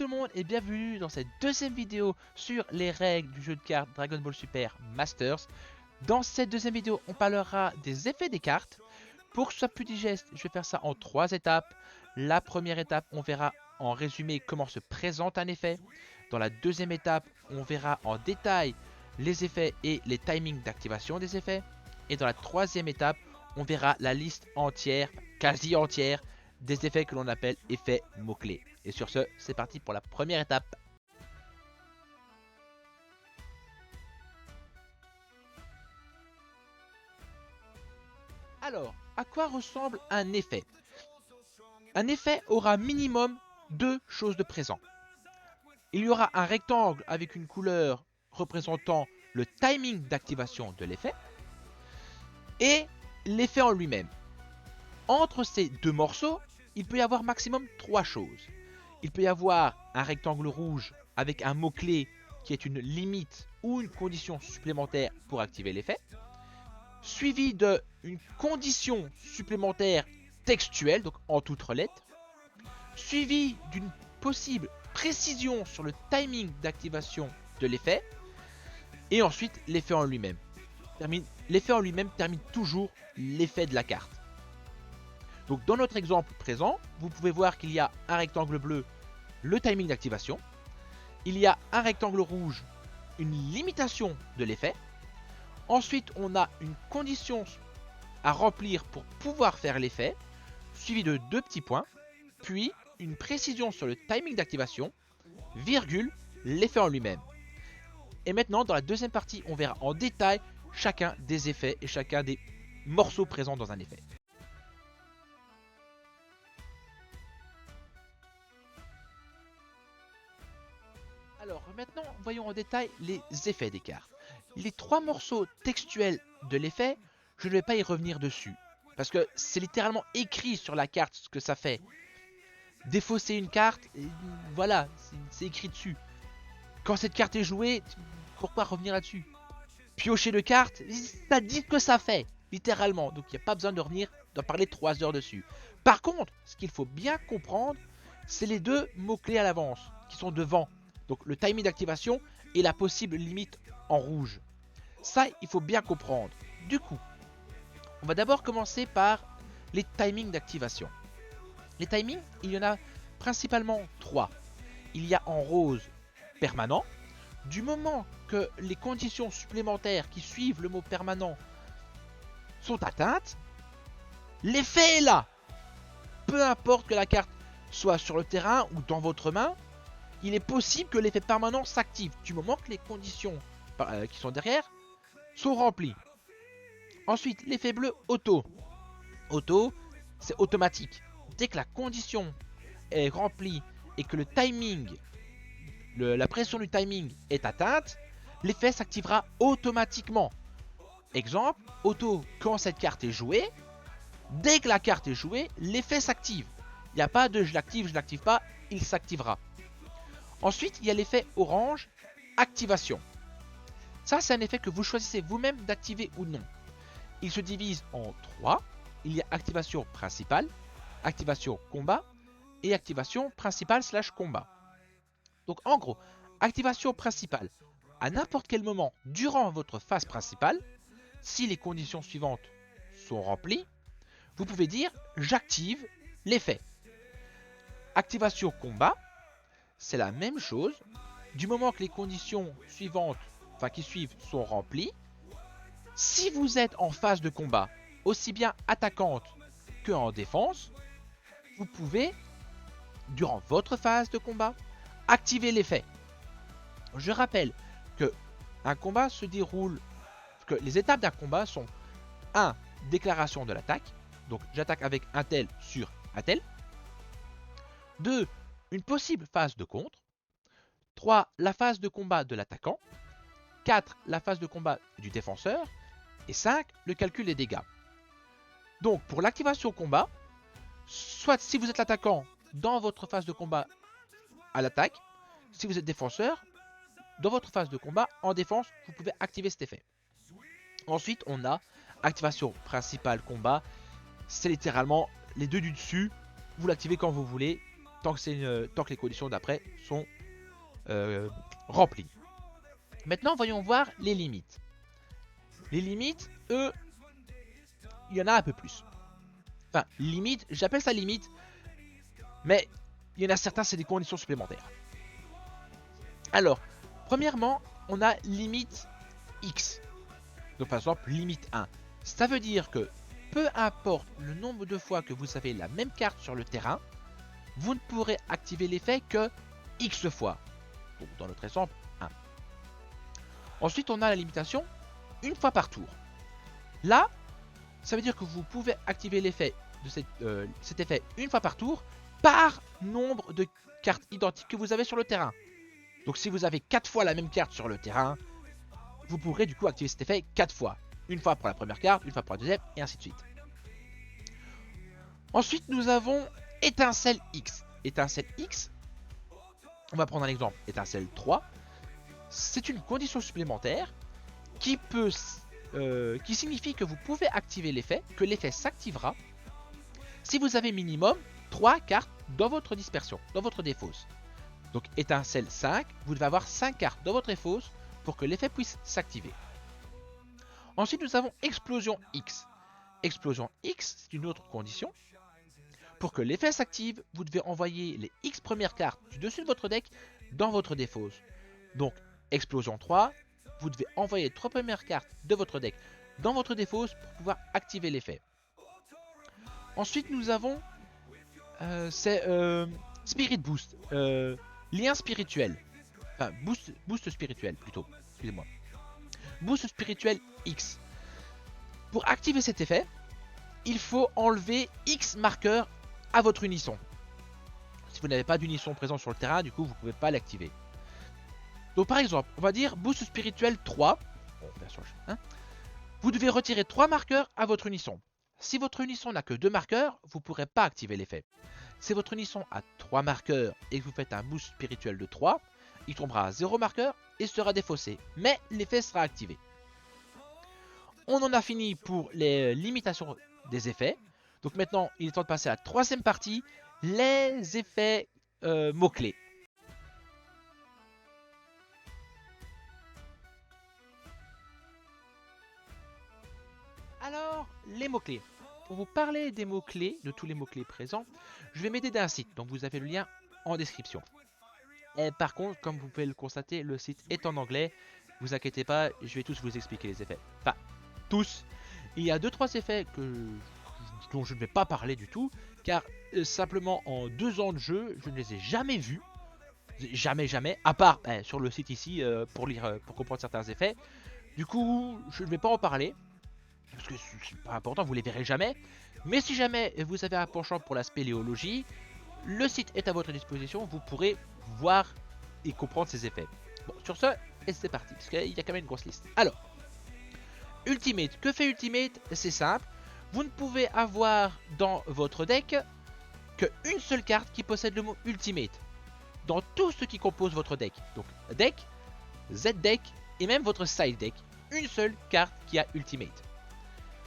tout le monde et bienvenue dans cette deuxième vidéo sur les règles du jeu de cartes Dragon Ball Super Masters. Dans cette deuxième vidéo, on parlera des effets des cartes. Pour que ce soit plus digeste, je vais faire ça en 3 étapes. La première étape, on verra en résumé comment se présente un effet. Dans la deuxième étape, on verra en détail les effets et les timings d'activation des effets. Et dans la troisième étape, on verra la liste entière, quasi entière, des effets que l'on appelle effets mots-clés. Et sur ce, c'est parti pour la première étape. Alors, à quoi ressemble un effet? Un effet aura minimum 2 choses de présent. Il y aura un rectangle avec une couleur représentant le timing d'activation de l'effet et l'effet en lui-même. Entre ces deux morceaux, il peut y avoir maximum 3 choses. Il peut y avoir un rectangle rouge avec un mot-clé qui est une limite ou une condition supplémentaire pour activer l'effet, suivi d'une condition supplémentaire textuelle, donc en toutes lettres, suivi d'une possible précision sur le timing d'activation de l'effet, et ensuite l'effet en lui-même. L'effet en lui-même termine toujours l'effet de la carte. Donc dans notre exemple présent, vous pouvez voir qu'il y a un rectangle bleu, le timing d'activation. Il y a un rectangle rouge, une limitation de l'effet. Ensuite, on a une condition à remplir pour pouvoir faire l'effet, suivi de 2 petits points, puis une précision sur le timing d'activation, virgule, l'effet en lui-même. Et maintenant, dans la deuxième partie, on verra en détail chacun des effets et chacun des morceaux présents dans un effet. Alors maintenant, voyons en détail les effets des cartes. Les 3 morceaux textuels de l'effet, je ne vais pas y revenir dessus. Parce que c'est littéralement écrit sur la carte ce que ça fait. Défausser une carte, et voilà, c'est écrit dessus. Quand cette carte est jouée, pourquoi revenir là-dessus? Piocher de cartes, ça dit ce que ça fait, littéralement. Donc il n'y a pas besoin de revenir, d'en parler 3 heures dessus. Par contre, ce qu'il faut bien comprendre, c'est les 2 mots-clés à l'avance, qui sont devant. Donc le timing d'activation et la possible limite en rouge. Ça, il faut bien comprendre. Du coup, on va d'abord commencer par les timings d'activation. Les timings, il y en a principalement 3. Il y a en rose permanent. Du moment que les conditions supplémentaires qui suivent le mot permanent sont atteintes, l'effet est là. Peu importe que la carte soit sur le terrain ou dans votre main, il est possible que l'effet permanent s'active du moment que les conditions qui sont derrière sont remplies. Ensuite, l'effet bleu auto. Auto, c'est automatique. Dès que la condition est remplie et que le timing, la pression du timing est atteinte, l'effet s'activera automatiquement. Exemple, auto, quand cette carte est jouée, dès que la carte est jouée, l'effet s'active. Il n'y a pas de je l'active pas, il s'activera. Ensuite, il y a l'effet orange, activation. Ça, c'est un effet que vous choisissez vous-même d'activer ou non. Il se divise en 3. Il y a activation principale, activation combat et activation principale / combat. Donc en gros, activation principale, à n'importe quel moment durant votre phase principale, si les conditions suivantes sont remplies, vous pouvez dire j'active l'effet. Activation combat, c'est la même chose, du moment que les conditions suivantes, qui suivent, sont remplies. Si vous êtes en phase de combat, aussi bien attaquante que en défense, vous pouvez, durant votre phase de combat, activer l'effet. Je rappelle que un combat se déroule, que les étapes d'un combat sont 1. Déclaration de l'attaque, donc j'attaque avec un tel sur un tel. 2. Une possible phase de contre. 3. La phase de combat de l'attaquant. 4. La phase de combat du défenseur. Et 5. Le calcul des dégâts. Donc pour l'activation combat, soit si vous êtes l'attaquant dans votre phase de combat à l'attaque, si vous êtes défenseur, dans votre phase de combat en défense, vous pouvez activer cet effet. Ensuite, on a activation principale combat. C'est littéralement les 2 du dessus. Vous l'activez quand vous voulez. tant que les conditions d'après sont remplies. Maintenant, voyons voir les limites. Les limites, eux, il y en a un peu plus. Enfin, limite, j'appelle ça limite, mais il y en a certains, c'est des conditions supplémentaires. Alors, premièrement, on a limite X. Donc par exemple, limite 1. Ça veut dire que peu importe le nombre de fois que vous avez la même carte sur le terrain, vous ne pourrez activer l'effet que X fois. Donc dans notre exemple, 1. Ensuite, on a la limitation une fois par tour. Là, ça veut dire que vous pouvez activer l'effet de cet effet une fois par tour par nombre de cartes identiques que vous avez sur le terrain. Donc si vous avez 4 fois la même carte sur le terrain, vous pourrez du coup activer cet effet 4 fois. Une fois pour la première carte, une fois pour la deuxième, et ainsi de suite. Ensuite, nous avons étincelle X. Étincelle X, on va prendre un exemple, étincelle 3. C'est une condition supplémentaire qui signifie que vous pouvez activer l'effet, que l'effet s'activera si vous avez minimum 3 cartes dans votre dispersion, dans votre défausse. Donc étincelle 5, vous devez avoir 5 cartes dans votre défausse pour que l'effet puisse s'activer. Ensuite, nous avons explosion X. Explosion X, c'est une autre condition. Pour que l'effet s'active, vous devez envoyer les X premières cartes du dessus de votre deck dans votre défausse. Donc, explosion 3, vous devez envoyer les 3 premières cartes de votre deck dans votre défausse pour pouvoir activer l'effet. Ensuite, nous avons Spirit Boost, lien spirituel. Enfin, boost spirituel plutôt, excusez-moi. Boost spirituel X. Pour activer cet effet, il faut enlever X marqueurs à votre unisson. Si vous n'avez pas d'unisson présent sur le terrain, du coup, vous ne pouvez pas l'activer. Donc par exemple, on va dire boost spirituel 3. Bon, version 1. Vous devez retirer 3 marqueurs à votre unisson. Si votre unisson n'a que 2 marqueurs, vous ne pourrez pas activer l'effet. Si votre unisson a 3 marqueurs et que vous faites un boost spirituel de 3, il tombera à 0 marqueur et sera défaussé. Mais l'effet sera activé. On en a fini pour les limitations des effets. Donc maintenant, il est temps de passer à la troisième partie, les effets mots-clés. Alors, les mots-clés. Pour vous parler des mots-clés, de tous les mots-clés présents, je vais m'aider d'un site, donc vous avez le lien en description. Et par contre, comme vous pouvez le constater, le site est en anglais. Vous inquiétez pas, je vais tous vous expliquer les effets. Enfin, tous. Il y a 2-3 effets dont je ne vais pas parler du tout, car simplement en 2 ans de jeu, je ne les ai jamais vus. Jamais, à part sur le site ici, pour comprendre certains effets. Du coup, je ne vais pas en parler, parce que c'est pas important, vous les verrez jamais. Mais si jamais vous avez un penchant pour la spéléologie, le site est à votre disposition, vous pourrez voir et comprendre ces effets. Bon, sur ce, et c'est parti, parce qu'il y a quand même une grosse liste. Alors, Ultimate, que fait Ultimate? C'est simple, vous ne pouvez avoir dans votre deck qu'une seule carte qui possède le mot Ultimate. Dans tout ce qui compose votre deck. Donc deck, Z-deck et même votre side deck. Une seule carte qui a Ultimate.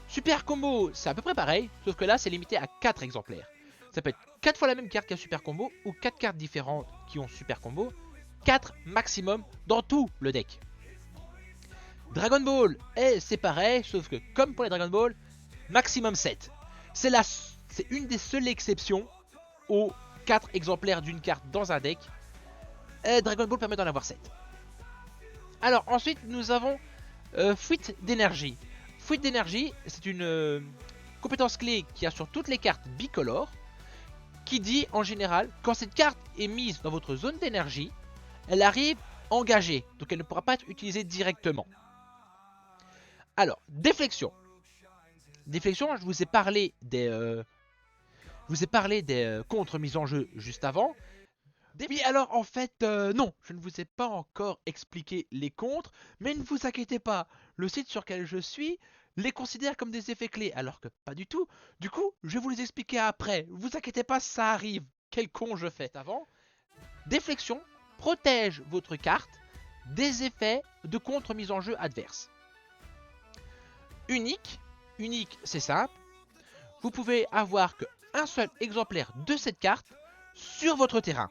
Super combo, c'est à peu près pareil, sauf que là c'est limité à 4 exemplaires. Ça peut être 4 fois la même carte qui a super combo ou 4 cartes différentes qui ont super combo. 4 maximum dans tout le deck. Dragon Ball, c'est pareil, sauf que comme pour les Dragon Ball, maximum 7. C'est une des seules exceptions aux 4 exemplaires d'une carte dans un deck. Dragon Ball permet d'en avoir 7. Alors ensuite nous avons fuite d'énergie. Fuite d'énergie, c'est une compétence clé qui a sur toutes les cartes bicolores, qui dit en général, quand cette carte est mise dans votre zone d'énergie, elle arrive engagée, donc elle ne pourra pas être utilisée directement. Alors, déflexion. Déflexion, je vous ai parlé des contre-mises en jeu juste avant. Oui, alors en fait, non, je ne vous ai pas encore expliqué les contres, mais ne vous inquiétez pas, le site sur lequel je suis les considère comme des effets clés, alors que pas du tout. Du coup, je vais vous les expliquer après, vous inquiétez pas, ça arrive. Quel con je fais avant. Déflexion protège votre carte des effets de contre-mise en jeu adverse. Unique, c'est simple, vous pouvez avoir qu'un seul exemplaire de cette carte sur votre terrain.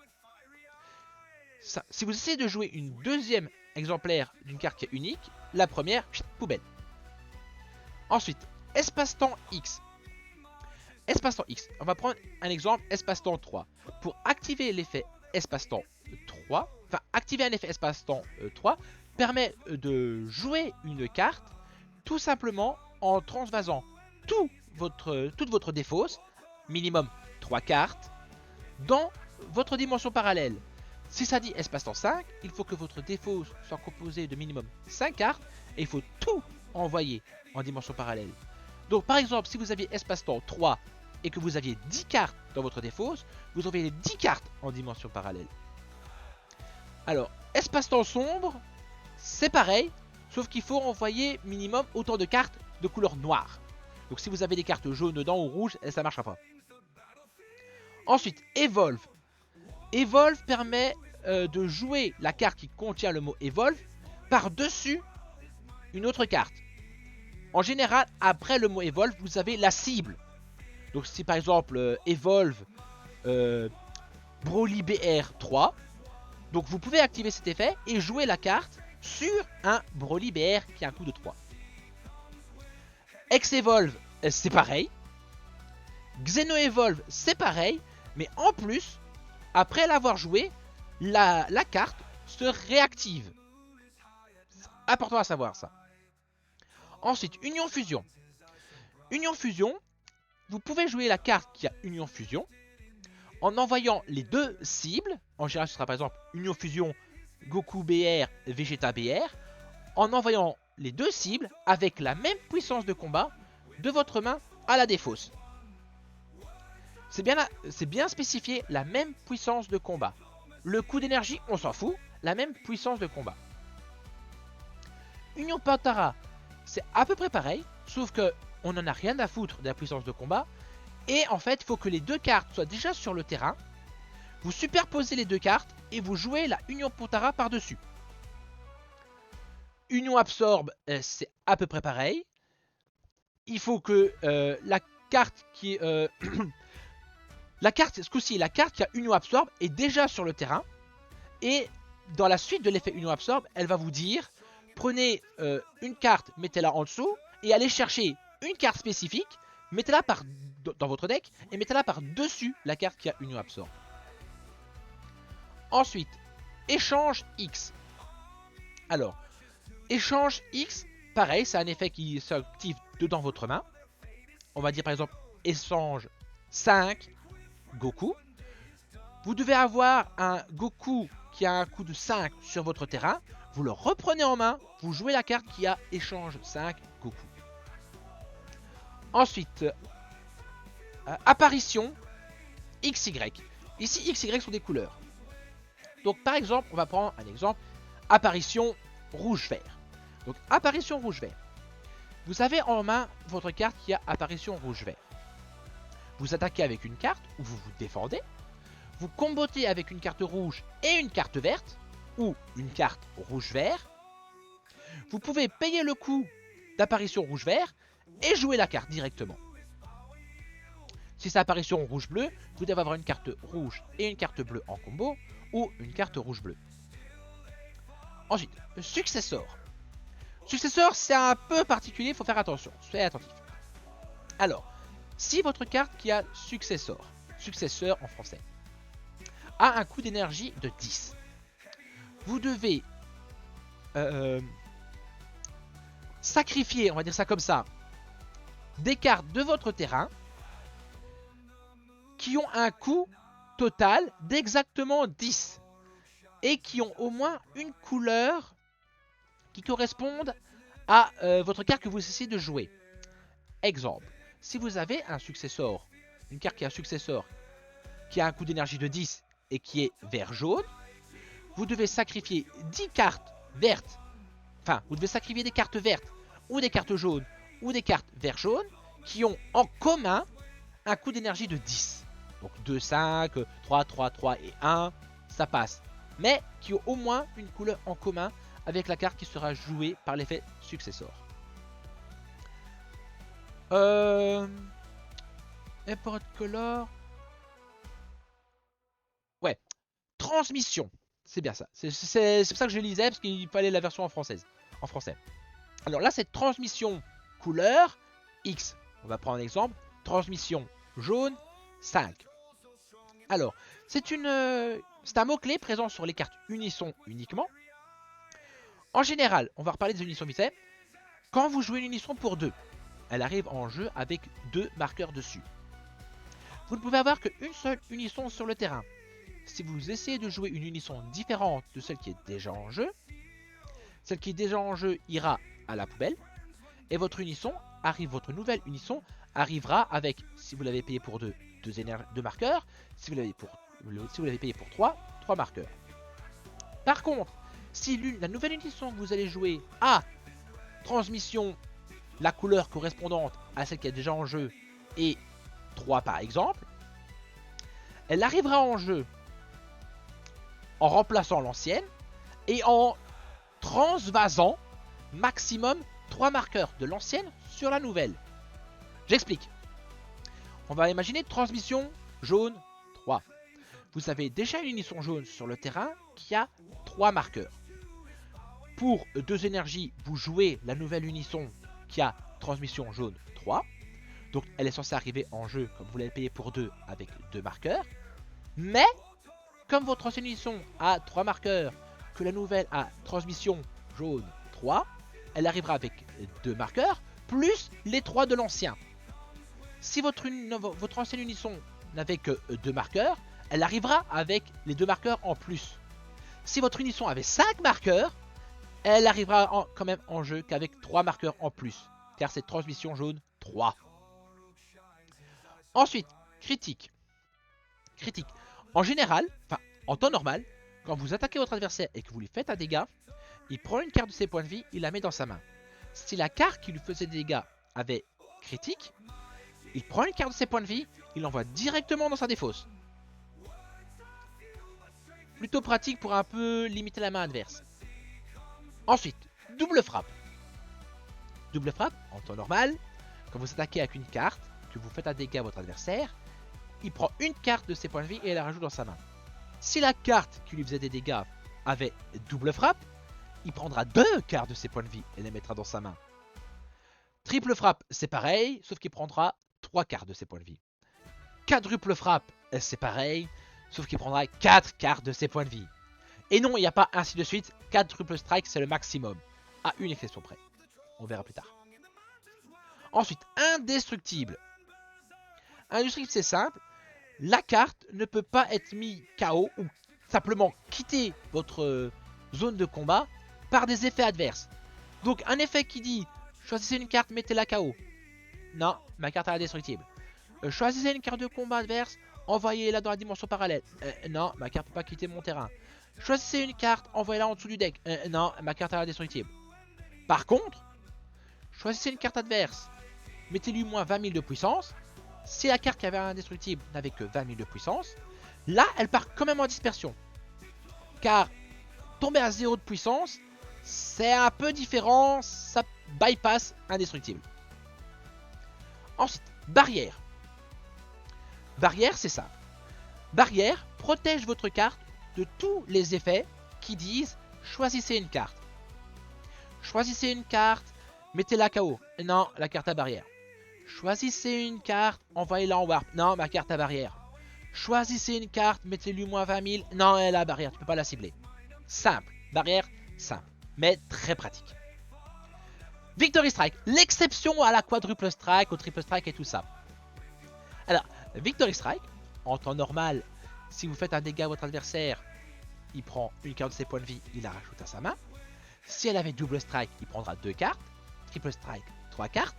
Si vous essayez de jouer une deuxième exemplaire d'une carte qui est unique, la première, poubelle. Ensuite, espace-temps X. Espace-temps X. On va prendre un exemple, espace-temps 3. Pour activer l'effet espace-temps 3, enfin activer un effet espace-temps 3, permet de jouer une carte tout simplement en transvasant toute votre défausse, minimum 3 cartes, dans votre dimension parallèle. Si ça dit espace-temps 5, il faut que votre défausse soit composé de minimum 5 cartes et il faut tout envoyer en dimension parallèle. Donc par exemple, si vous aviez espace-temps 3 et que vous aviez 10 cartes dans votre défausse, vous envoyez les 10 cartes en dimension parallèle. Alors, espace-temps sombre, c'est pareil, sauf qu'il faut envoyer minimum autant de cartes de couleur noire. Donc si vous avez des cartes jaunes dedans ou rouges, ça ne marchera pas. Ensuite, Evolve. Evolve permet de jouer la carte qui contient le mot Evolve par-dessus une autre carte. En général, après le mot Evolve, vous avez la cible. Donc si par exemple Evolve Broly BR 3, donc vous pouvez activer cet effet et jouer la carte sur un Broly BR qui a un coût de 3. X-Evolve, c'est pareil. Xeno-Evolve, c'est pareil. Mais en plus, après l'avoir joué, la carte se réactive. C'est important à savoir ça. Ensuite, Union Fusion. Union Fusion, vous pouvez jouer la carte qui a Union Fusion en envoyant les deux cibles. En général, ce sera par exemple Union Fusion Goku BR, Vegeta BR. En envoyant les deux cibles avec la même puissance de combat de votre main à la défausse. C'est bien spécifié, la même puissance de combat. Le coût d'énergie, on s'en fout, la même puissance de combat. Union Pantara, c'est à peu près pareil, sauf que on n'en a rien à foutre de la puissance de combat. Et en fait, il faut que les deux cartes soient déjà sur le terrain. Vous superposez les deux cartes et vous jouez la Union Pantara par-dessus. Union Absorbe, c'est à peu près pareil. Il faut que la carte qui est... ce coup-ci, la carte qui a Union Absorbe est déjà sur le terrain. Et dans la suite de l'effet Union Absorbe, elle va vous dire prenez une carte, mettez-la en dessous et allez chercher une carte spécifique, mettez-la dans votre deck et mettez-la par-dessus la carte qui a Union Absorbe. Ensuite, échange X. Alors, échange X, pareil, c'est un effet qui s'active dedans votre main. On va dire par exemple échange 5 Goku. Vous devez avoir un Goku qui a un coût de 5 sur votre terrain. Vous le reprenez en main, vous jouez la carte qui a échange 5 Goku. Ensuite, apparition XY. Ici, XY sont des couleurs. Donc par exemple, on va prendre un exemple, apparition rouge-vert. Donc apparition rouge-vert. Vous avez en main votre carte qui a apparition rouge-vert. Vous attaquez avec une carte ou vous vous défendez. Vous combotez avec une carte rouge et une carte verte ou une carte rouge-vert. Vous pouvez payer le coût d'apparition rouge-vert et jouer la carte directement. Si c'est apparition rouge-bleu, vous devez avoir une carte rouge et une carte bleue en combo ou une carte rouge-bleu. Ensuite, successeur. Successeur, c'est un peu particulier, il faut faire attention, soyez attentif. Alors, si votre carte qui a successeur en français, a un coût d'énergie de 10, vous devez sacrifier, on va dire ça comme ça, des cartes de votre terrain qui ont un coût total d'exactement 10 et qui ont au moins une couleur qui corresponde à votre carte que vous essayez de jouer. Exemple, si vous avez un successeur, une carte qui a un successeur qui a un coût d'énergie de 10 et qui est vert-jaune, vous devez sacrifier 10 cartes vertes, enfin, vous devez sacrifier des cartes vertes ou des cartes jaunes ou des cartes vert-jaune qui ont en commun un coût d'énergie de 10. Donc 2, 5, 3, 3, 3 et 1, ça passe. Mais qui ont au moins une couleur en commun avec la carte qui sera jouée par l'effet successeur. Import color. transmission. C'est bien ça. C'est pour ça que je lisais, parce qu'il fallait la version en français. Alors là, c'est transmission couleur X. On va prendre un exemple. Transmission jaune 5. Alors, c'est un mot-clé présent sur les cartes Unisson uniquement. En général, on va reparler des Unissons vite fait. Quand vous jouez une Unisson pour 2, elle arrive en jeu avec 2 marqueurs dessus. Vous ne pouvez avoir qu'une seule Unisson sur le terrain. Si vous essayez de jouer une Unisson différente de celle qui est déjà en jeu, celle qui est déjà en jeu ira à la poubelle. Et votre nouvelle Unisson arrivera avec, si vous l'avez payé pour 2, 2 marqueurs. Si vous l'avez payé pour 3, 3 marqueurs. Par contre, si la nouvelle Unisson que vous allez jouer a transmission, la couleur correspondante à celle qui est déjà en jeu, et 3 par exemple, elle arrivera en jeu en remplaçant l'ancienne et en transvasant maximum 3 marqueurs de l'ancienne sur la nouvelle. J'explique. On va imaginer transmission jaune 3. Vous avez déjà une Unisson jaune sur le terrain qui a 3 marqueurs. Pour 2 énergies, vous jouez la nouvelle Unisson qui a transmission jaune 3. Donc elle est censée arriver en jeu comme vous l'avez payé pour 2 avec 2 marqueurs. Mais comme votre ancienne Unisson a 3 marqueurs, que la nouvelle a transmission jaune 3, elle arrivera avec 2 marqueurs plus les 3 de l'ancien. Si votre ancienne Unisson n'avait que 2 marqueurs, elle arrivera avec les 2 marqueurs en plus. Si votre Unisson avait 5 marqueurs, elle arrivera quand même en jeu qu'avec 3 marqueurs en plus, car c'est transmission jaune 3. Ensuite, critique. En général, en temps normal, quand vous attaquez votre adversaire et que vous lui faites un dégât, il prend une carte de ses points de vie, il la met dans sa main. Si la carte qui lui faisait des dégâts avait critique, il prend une carte de ses points de vie, il l'envoie directement dans sa défausse. Plutôt pratique pour un peu limiter la main adverse. Ensuite, double frappe. Double frappe, en temps normal, quand vous attaquez avec une carte, que vous faites un dégât à votre adversaire, il prend une carte de ses points de vie et elle la rajoute dans sa main. Si la carte qui lui faisait des dégâts avait double frappe, il prendra 2 cartes de ses points de vie et les mettra dans sa main. Triple frappe, c'est pareil, sauf qu'il prendra 3 cartes de ses points de vie. Quadruple frappe, c'est pareil, sauf qu'il prendra 4 cartes de ses points de vie. Et non, il n'y a pas ainsi de suite, quadruple strike c'est le maximum, à une exception près. On verra plus tard. Ensuite, indestructible. Indestructible c'est simple, la carte ne peut pas être mise KO ou simplement quitter votre zone de combat par des effets adverses. Donc un effet qui dit choisissez une carte, mettez-la KO. Non, ma carte est indestructible. Choisissez une carte de combat adverse, envoyez-la dans la dimension parallèle. Non, ma carte ne peut pas quitter mon terrain. Choisissez une carte, envoyez-la en dessous du deck. Non, ma carte est indestructible. Par contre, choisissez une carte adverse, mettez-lui moins 20 000 de puissance. Si la carte qui avait indestructible n'avait que 20 000 de puissance, là elle part quand même en dispersion. Car tomber à 0 de puissance, c'est un peu différent, ça bypass indestructible. Ensuite, barrière. Barrière, c'est ça. Barrière protège votre carte de tous les effets qui disent choisissez une carte. Choisissez une carte, mettez-la KO. Non, la carte à barrière. Choisissez une carte, envoyez-la en warp. Non, ma carte à barrière. Choisissez une carte, mettez-lui moins 20 000. Non, elle a barrière, tu peux pas la cibler. Simple, barrière, simple, mais très pratique. Victory Strike, l'exception à la quadruple strike, au triple strike et tout ça. Alors, Victory Strike, en temps normal, si vous faites un dégât à votre adversaire, il prend une carte de ses points de vie, il la rajoute à sa main. Si elle avait double strike, il prendra 2 cartes. Triple strike, 3 cartes.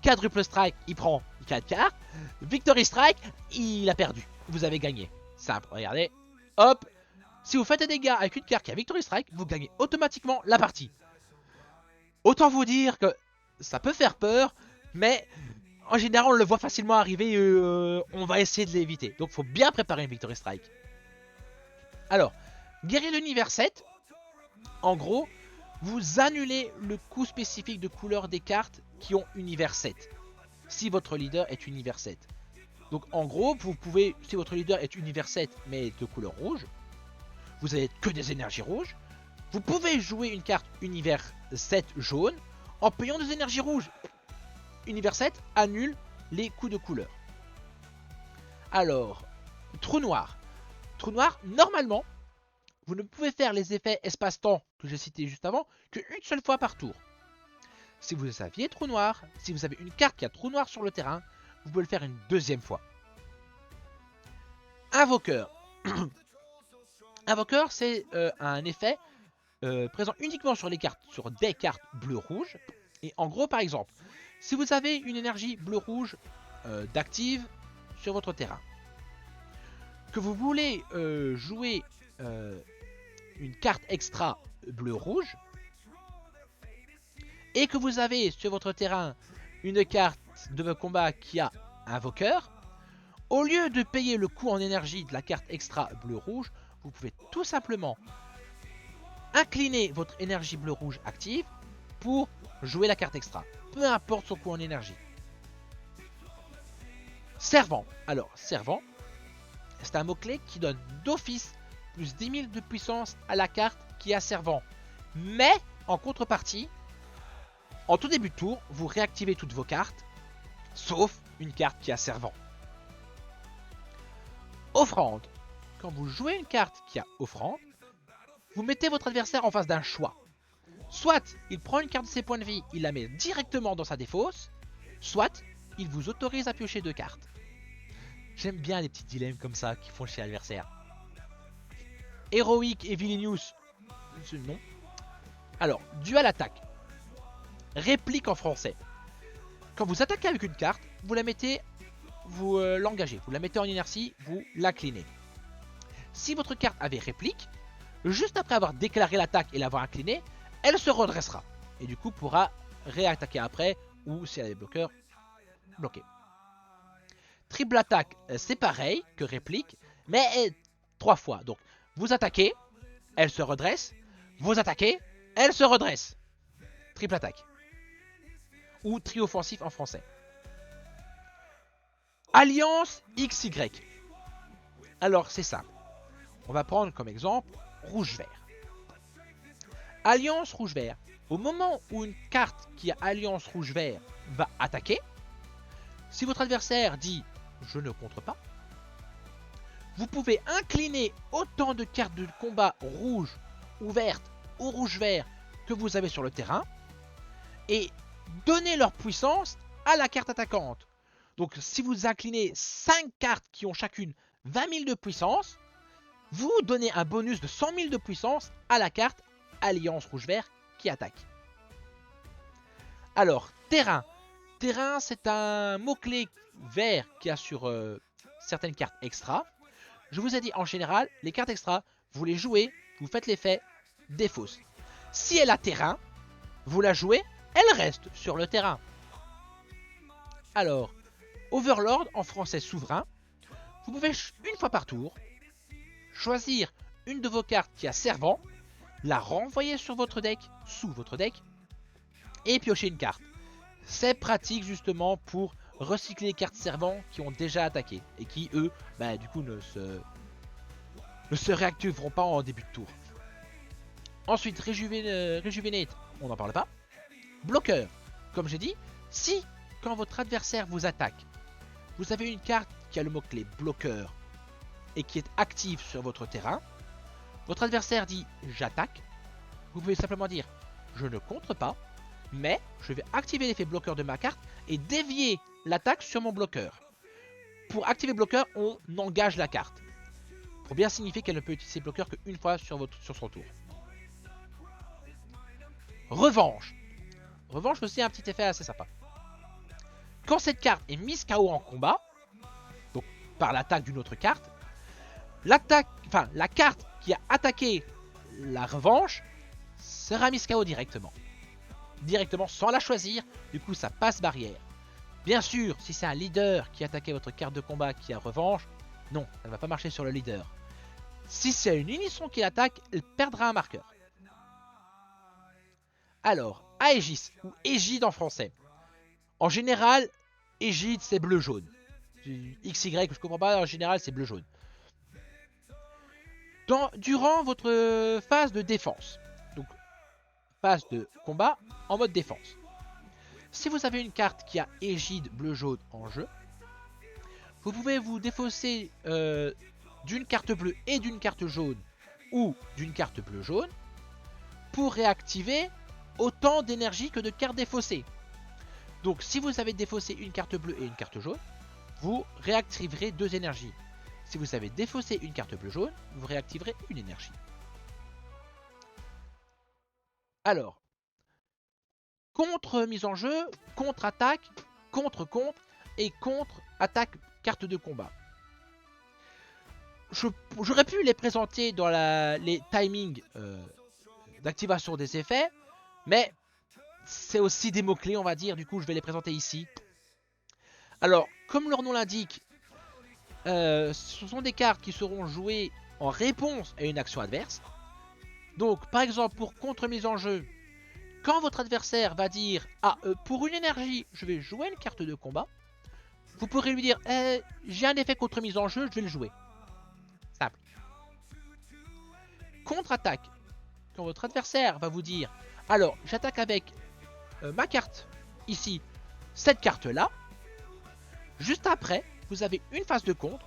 Quadruple strike, il prend 4 cartes. Victory Strike, il a perdu. Vous avez gagné. Simple, regardez. Hop. Si vous faites des dégâts avec une carte qui a Victory Strike, vous gagnez automatiquement la partie. Autant vous dire que ça peut faire peur, mais en général on le voit facilement arriver, on va essayer de l'éviter. Donc il faut bien préparer une Victory Strike. Alors, guérir l'univers 7, en gros, vous annulez le coût spécifique de couleur des cartes qui ont univers 7. Si votre leader est univers 7. Donc en gros, vous pouvez, si votre leader est univers 7 mais de couleur rouge, vous avez que des énergies rouges. Vous pouvez jouer une carte univers 7 jaune en payant des énergies rouges. Univers 7 annule les coups de couleur. Alors, trou noir. Trou noir, normalement, vous ne pouvez faire les effets espace-temps que j'ai cités juste avant qu'une seule fois par tour. Si vous aviez trou noir, si vous avez une carte qui a trou noir sur le terrain, vous pouvez le faire une deuxième fois. Invoqueur. Invoqueur, c'est un effet présent uniquement sur les cartes, sur des cartes bleu-rouge. Et en gros, par exemple, si vous avez une énergie bleu-rouge d'active sur votre terrain, que vous voulez jouer une carte extra bleu-rouge, et que vous avez sur votre terrain une carte de combat qui a invoqueur, au lieu de payer le coût en énergie de la carte extra bleu-rouge, vous pouvez tout simplement incliner votre énergie bleu-rouge active pour jouer la carte extra, peu importe son coût en énergie. Servant. Alors, servant, c'est un mot-clé qui donne d'office plus 10 000 de puissance à la carte qui a servant. Mais, en contrepartie, en tout début de tour, vous réactivez toutes vos cartes, sauf une carte qui a servant. Offrande. Quand vous jouez une carte qui a offrande, vous mettez votre adversaire en face d'un choix. Soit il prend une carte de ses points de vie, il la met directement dans sa défausse, soit il vous autorise à piocher 2 cartes. J'aime bien les petits dilemmes comme ça qui font chez l'adversaire. Héroïque et Villainous, non. Alors, dual attaque. Réplique en français. Quand vous attaquez avec une carte, vous la mettez, vous l'engagez, vous la mettez en inertie, vous l'inclinez. Si votre carte avait réplique, juste après avoir déclaré l'attaque et l'avoir inclinée, elle se redressera. Et du coup pourra réattaquer après, ou si elle est bloqueur, bloqué. Triple attaque, c'est pareil que réplique, mais 3 fois. Donc vous attaquez, elle se redresse, vous attaquez, elle se redresse. Triple attaque. Ou tri offensif en français. Alliance XY. Alors c'est simple. On va prendre comme exemple rouge-vert. Alliance rouge-vert. Au moment où une carte qui a alliance rouge-vert va attaquer, si votre adversaire dit « je ne contre pas », vous pouvez incliner autant de cartes de combat rouge ou verte ou rouge-vert que vous avez sur le terrain et donner leur puissance à la carte attaquante. Donc si vous inclinez 5 cartes qui ont chacune 20 000 de puissance, vous donnez un bonus de 100 000 de puissance à la carte Alliance Rouge-Vert qui attaque. Alors, terrain. Terrain, c'est un mot-clé vert qu'il y a sur certaines cartes extra. Je vous ai dit, en général, les cartes extra, vous les jouez, vous faites l'effet défausse. Si elle a terrain, vous la jouez, elle reste sur le terrain. Alors, Overlord, en français souverain, vous pouvez une fois par tour choisir une de vos cartes qui a servant, la renvoyer sur votre deck, sous votre deck, et piocher une carte. C'est pratique justement pour recycler les cartes servants qui ont déjà attaqué et qui eux, du coup ne se réactiveront pas en début de tour. Ensuite, Rejuvenate, on n'en parle pas. Bloqueur, comme j'ai dit, si quand votre adversaire vous attaque, vous avez une carte qui a le mot-clé bloqueur et qui est active sur votre terrain, votre adversaire dit j'attaque, vous pouvez simplement dire je ne contre pas, mais je vais activer l'effet bloqueur de ma carte et dévier l'attaque sur mon bloqueur. Pour activer bloqueur, on engage la carte, pour bien signifier qu'elle ne peut utiliser bloqueur qu'une fois sur son tour. Revanche. Revanche aussi un petit effet assez sympa. Quand cette carte est mise KO en combat, donc par l'attaque d'une autre carte, la carte qui a attaqué la revanche sera mise KO directement. Directement sans la choisir, du coup ça passe barrière. Bien sûr, si c'est un leader qui a attaqué votre carte de combat qui a revanche, non, ça ne va pas marcher sur le leader. Si c'est une unisson qui l'attaque, elle perdra un marqueur. Alors, Aegis, ou Égide en français. En général, Égide c'est bleu-jaune. XY, je comprends pas, en général c'est bleu-jaune. durant votre phase de défense. Donc, phase de combat en mode défense. Si vous avez une carte qui a égide bleu-jaune en jeu, vous pouvez vous défausser d'une carte bleue et d'une carte jaune ou d'une carte bleu-jaune pour réactiver autant d'énergie que de cartes défaussées. Donc si vous avez défaussé une carte bleue et une carte jaune, vous réactiverez 2 énergies. Si vous avez défaussé une carte bleu-jaune, vous réactiverez une énergie. Alors, contre mise en jeu, contre-attaque, contre-contre et contre-attaque carte de combat. J'aurais pu les présenter dans les timings d'activation des effets, mais c'est aussi des mots-clés, on va dire, du coup je vais les présenter ici. Alors, comme leur nom l'indique, ce sont des cartes qui seront jouées en réponse à une action adverse. Donc, par exemple, pour contre-mise en jeu, quand votre adversaire va dire « Ah, pour une énergie, je vais jouer une carte de combat », vous pourrez lui dire j'ai un effet contre-mise en jeu, je vais le jouer. Simple. Contre-attaque. Quand votre adversaire va vous dire « Alors, j'attaque avec ma carte, ici, cette carte-là », juste après, vous avez une phase de contre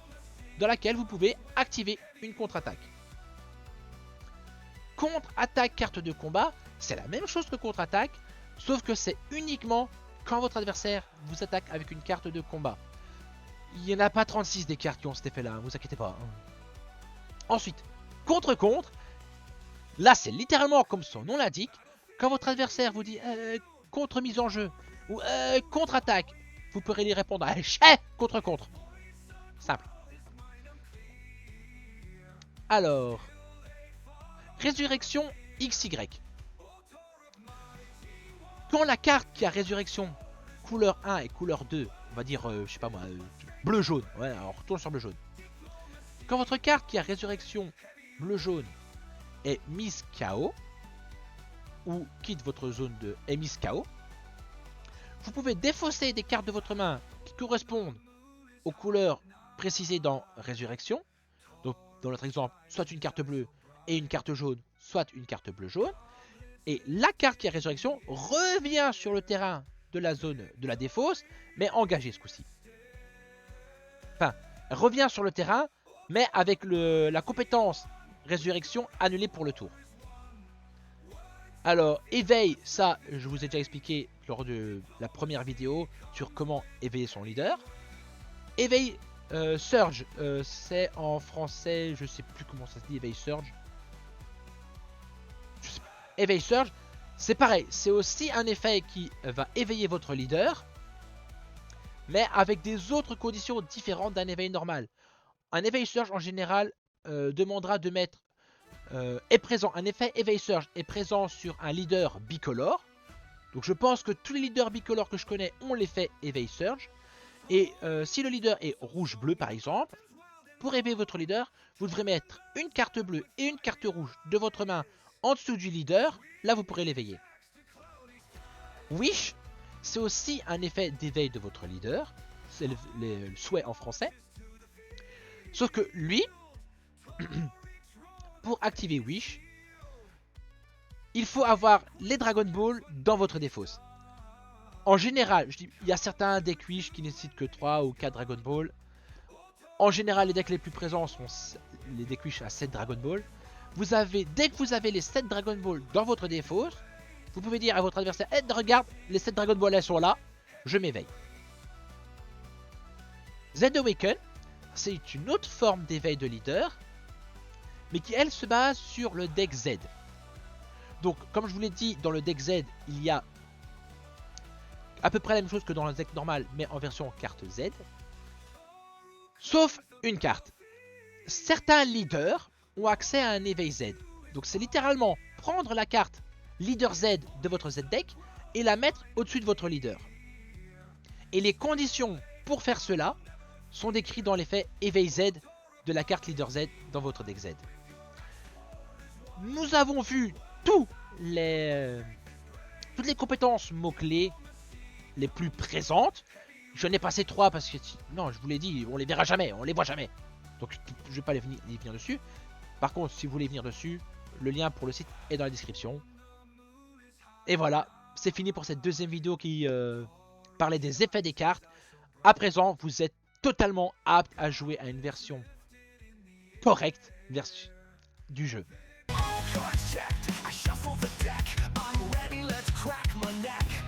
dans laquelle vous pouvez activer une contre-attaque. Contre-attaque carte de combat, c'est la même chose que contre-attaque, sauf que c'est uniquement quand votre adversaire vous attaque avec une carte de combat. Il n'y en a pas 36 des cartes qui ont cet effet-là, vous inquiétez pas. Ensuite, contre-contre, là c'est littéralement comme son nom l'indique, quand votre adversaire vous dit contre-mise en jeu ou contre-attaque, vous pourrez lui répondre contre-contre. Simple. Alors, résurrection XY. Quand la carte qui a résurrection couleur 1 et couleur 2, on va dire, je sais pas moi, bleu-jaune, ouais, alors on retourne sur bleu-jaune. Quand votre carte qui a résurrection bleu-jaune est mise KO, ou quitte votre zone de est mise KO, vous pouvez défausser des cartes de votre main qui correspondent aux couleurs précisées dans résurrection. Donc, dans notre exemple, soit une carte bleue et une carte jaune, soit une carte bleue-jaune. Et la carte qui a résurrection revient sur le terrain de la zone de la défausse, mais engagée ce coup-ci. Enfin, revient sur le terrain, mais avec la compétence résurrection annulée pour le tour. Alors, éveil, ça, je vous ai déjà expliqué lors de la première vidéo sur comment éveiller son leader. Éveil Surge, c'est en français, je sais plus comment ça se dit, éveil Surge. Éveil Surge, c'est pareil, c'est aussi un effet qui va éveiller votre leader, mais avec des autres conditions différentes d'un éveil normal. Un éveil Surge en général demandera de mettre est présent, un effet éveil Surge est présent sur un leader bicolore. Donc je pense que tous les leaders bicolores que je connais ont l'effet éveil Surge. Et si le leader est rouge-bleu par exemple, pour éveiller votre leader, vous devrez mettre une carte bleue et une carte rouge de votre main en dessous du leader, là vous pourrez l'éveiller. Wish, c'est aussi un effet d'éveil de votre leader, c'est le souhait en français. Sauf que lui, pour activer Wish, il faut avoir les Dragon Ball dans votre défausse. En général, il y a certains decks Wish qui nécessitent que 3 ou 4 Dragon Ball. En général, les decks les plus présents sont les decks Wish à 7 Dragon Ball. Dès que vous avez les 7 Dragon Ball dans votre défausse, vous pouvez dire à votre adversaire regarde, les 7 Dragon Ball elles sont là, je m'éveille. Z Awaken, c'est une autre forme d'éveil de leader, mais qui elle se base sur le deck Z. Donc, comme je vous l'ai dit, dans le deck Z, il y a à peu près la même chose que dans le deck normal, mais en version carte Z. Sauf une carte. Certains leaders ont accès à un éveil Z. Donc c'est littéralement prendre la carte leader Z de votre Z deck et la mettre au-dessus de votre leader. Et les conditions pour faire cela sont décrites dans l'effet éveil Z de la carte leader Z dans votre deck Z. Nous avons vu toutes les compétences mots-clés les plus présentes. J'en ai passé 3 parce que, non, je vous l'ai dit, on les verra jamais, on les voit jamais. Donc je vais pas les venir dessus. Par contre, si vous voulez venir dessus, le lien pour le site est dans la description. Et voilà, c'est fini pour cette deuxième vidéo qui parlait des effets des cartes. À présent, vous êtes totalement apte à jouer à une version correcte du jeu. I shuffle the deck, I'm ready, let's crack my neck.